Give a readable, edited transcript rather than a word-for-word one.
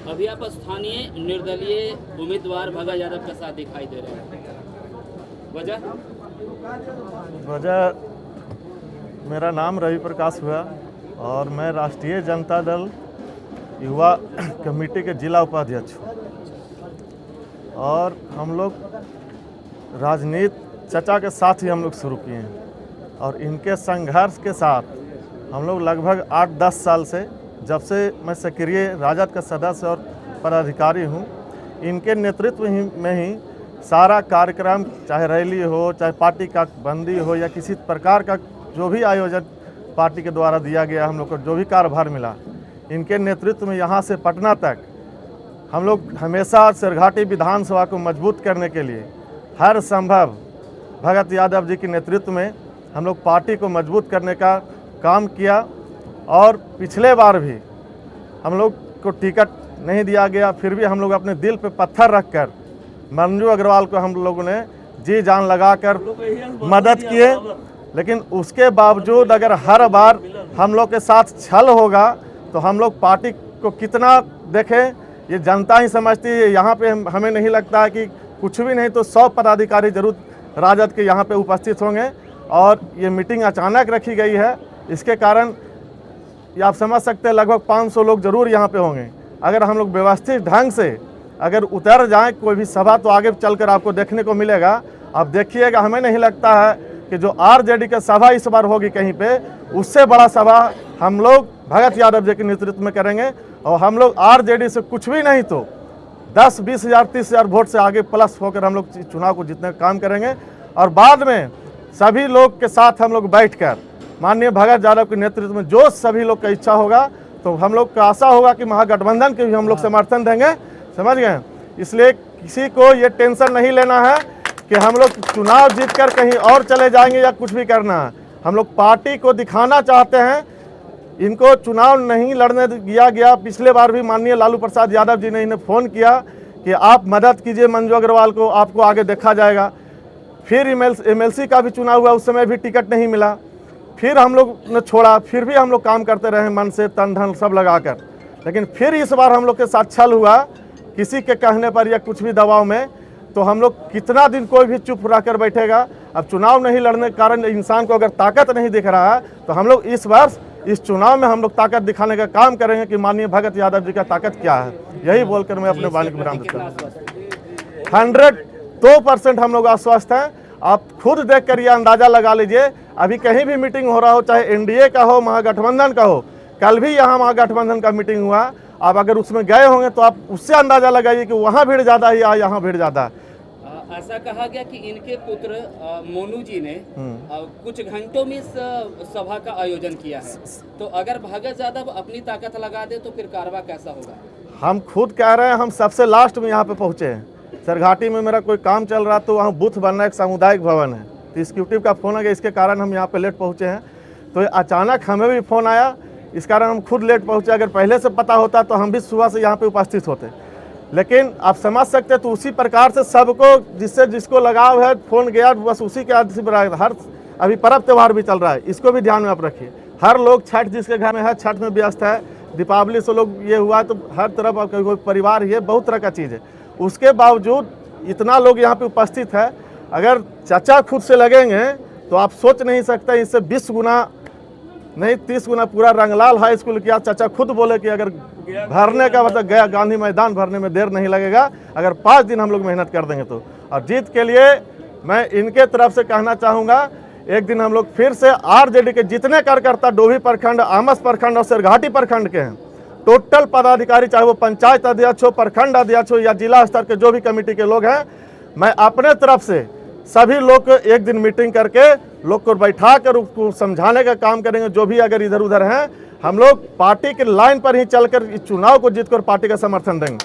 अभी आप स्थानीय निर्दलीय उम्मीदवार भगत यादव के साथ दिखाई दे रहे हैं, वजह मेरा नाम रवि प्रकाश हुआ और मैं राष्ट्रीय जनता दल युवा कमेटी के जिला उपाध्यक्ष हूँ। और हम लोग राजनीति चचा के साथ ही हम लोग शुरू किए हैं और इनके संघर्ष के साथ हम लोग लगभग 8-10 साल से, जब से मैं सक्रिय राजद का सदस्य और पदाधिकारी हूँ, इनके नेतृत्व में ही सारा कार्यक्रम, चाहे रैली हो, चाहे पार्टी का बंदी हो या किसी प्रकार का जो भी आयोजन पार्टी के द्वारा दिया गया, हम लोग को जो भी कार्यभार मिला, इनके नेतृत्व में यहाँ से पटना तक हम लोग हमेशा सिरघाटी विधानसभा को मजबूत करने के लिए हर संभव भगत यादव जी के नेतृत्व में हम लोग पार्टी को मजबूत करने का काम किया। और पिछले बार भी हम लोग को टिकट नहीं दिया गया, फिर भी हम लोग अपने दिल पे पत्थर रखकर मंजू अग्रवाल को हम लोगों ने जी जान लगाकर मदद किए। लेकिन उसके बावजूद अगर हर बार हम लोग के साथ छल होगा तो हम लोग पार्टी को कितना देखें, ये जनता ही समझती है। यहाँ पे हमें नहीं लगता है कि कुछ भी नहीं तो 100 पदाधिकारी जरूर राजद के यहाँ पे उपस्थित होंगे। और ये मीटिंग अचानक रखी गई है, इसके कारण ये आप समझ सकते हैं लगभग 500 लोग जरूर यहाँ पे होंगे। अगर हम लोग व्यवस्थित ढंग से अगर उतर जाएं कोई भी सभा, तो आगे चलकर आपको देखने को मिलेगा। आप देखिएगा, हमें नहीं लगता है कि जो आरजेडी का सभा इस बार होगी कहीं पे, उससे बड़ा सभा हम लोग भगत यादव जी के नेतृत्व में करेंगे। और हम लोग आरजेडी से कुछ भी नहीं तो 10-20 हज़ार 30 हज़ार वोट से आगे प्लस होकर हम लोग चुनाव को जीतने का काम करेंगे। और बाद में सभी लोग के साथ हम लोग बैठकर माननीय भगत यादव के नेतृत्व में जो सभी लोग का इच्छा होगा, तो हम लोग का आशा होगा कि महागठबंधन के भी हम लोग समर्थन देंगे, समझ गए। इसलिए किसी को ये टेंशन नहीं लेना है कि हम लोग चुनाव जीतकर कहीं और चले जाएंगे या कुछ भी करना है। हम लोग पार्टी को दिखाना चाहते हैं। इनको चुनाव नहीं लड़ने दिया गया। पिछले बार भी माननीय लालू प्रसाद यादव जी ने इन्हें फ़ोन किया कि आप मदद कीजिए मंजू अग्रवाल को, आपको आगे देखा जाएगा। फिर एमएलसी का भी चुनाव हुआ, उस समय भी टिकट नहीं मिला, फिर हम लोग ने छोड़ा, फिर भी हम लोग काम करते रहे मन से, तन धन सब लगाकर। लेकिन फिर इस बार हम लोग के साथ छल हुआ किसी के कहने पर या कुछ भी दबाव में, तो हम लोग कितना दिन कोई भी चुप रह कर बैठेगा। अब चुनाव नहीं लड़ने के कारण इंसान को अगर ताकत नहीं दिख रहा है, तो हम लोग इस वर्ष इस चुनाव में हम लोग ताकत दिखाने का काम करेंगे कि माननीय भगत यादव जी का ताकत क्या है। यही बोलकर मैं अपने वाणी को विराम देता हूँ। 102% हम लोग आश्वस्त हैं। आप खुद देखकर ये अंदाजा लगा लीजिए, अभी कहीं भी मीटिंग हो रहा हो, चाहे एनडीए का हो, महागठबंधन का हो, कल भी यहाँ महागठबंधन का मीटिंग हुआ, आप अगर उसमें गए होंगे तो आप उससे अंदाजा लगाइए कि वहाँ भीड़ ज़्यादा है या यहाँ भीड़ ज़्यादा है। ऐसा कहा गया कि इनके पुत्र मोनू जी ने कुछ घंटों में इस सभा का आयोजन किया है, तो अगर भगत यादव अपनी ताकत लगा दे तो फिर कारवा कैसा होगा? हम खुद कह रहे हैं, हम सबसे लास्ट में यहाँ पे पहुँचे हैं। सरघाटी में मेरा कोई काम चल रहा, तो वहाँ बूथ बनना, एक सामुदायिक भवन है, तो एग्जीक्यूटिव का फ़ोन आ गया, इसके कारण हम यहाँ पे लेट पहुँचे हैं। तो अचानक हमें भी फ़ोन आया, इस कारण हम खुद लेट पहुँचे। अगर पहले से पता होता तो हम भी सुबह से यहाँ पे उपस्थित होते। लेकिन आप समझ सकते हैं, तो उसी प्रकार से सबको जिसको लगाव है फ़ोन गया, बस उसी के आदि से हर अभी पर्व त्यौहार भी चल रहा है, इसको भी ध्यान में आप रखिए। हर लोग छठ जिसके घर में है, छठ में व्यस्त है। दीपावली से लोग ये हुआ, तो हर तरफ आपका कोई परिवार, ये बहुत तरह का चीज़ है। उसके बावजूद इतना लोग यहाँ पे उपस्थित है। अगर चाचा खुद से लगेंगे तो आप सोच नहीं सकते, इससे 20 गुना नहीं 30 गुना पूरा रंगलाल हाई स्कूल किया। चाचा खुद बोले कि अगर भरने का मतलब गया गांधी मैदान भरने में देर नहीं लगेगा, अगर 5 दिन हम लोग मेहनत कर देंगे तो। और जीत के लिए मैं इनके तरफ से कहना चाहूँगा, एक दिन हम लोग फिर से आरजेडी के जितने कार्यकर्ता डोभी प्रखंड, आमस प्रखंड और सिरघाटी प्रखंड के हैं, टोटल पदाधिकारी, चाहे वो पंचायत अध्यक्ष हो, प्रखंड अध्यक्ष हो या जिला स्तर के जो भी कमेटी के लोग हैं, मैं अपने तरफ से सभी लोग को एक दिन मीटिंग करके लोग को बैठा कर उसको समझाने का काम करेंगे। जो भी अगर इधर उधर हैं, हम लोग पार्टी के लाइन पर ही चलकर इस चुनाव को जीतकर पार्टी का समर्थन देंगे।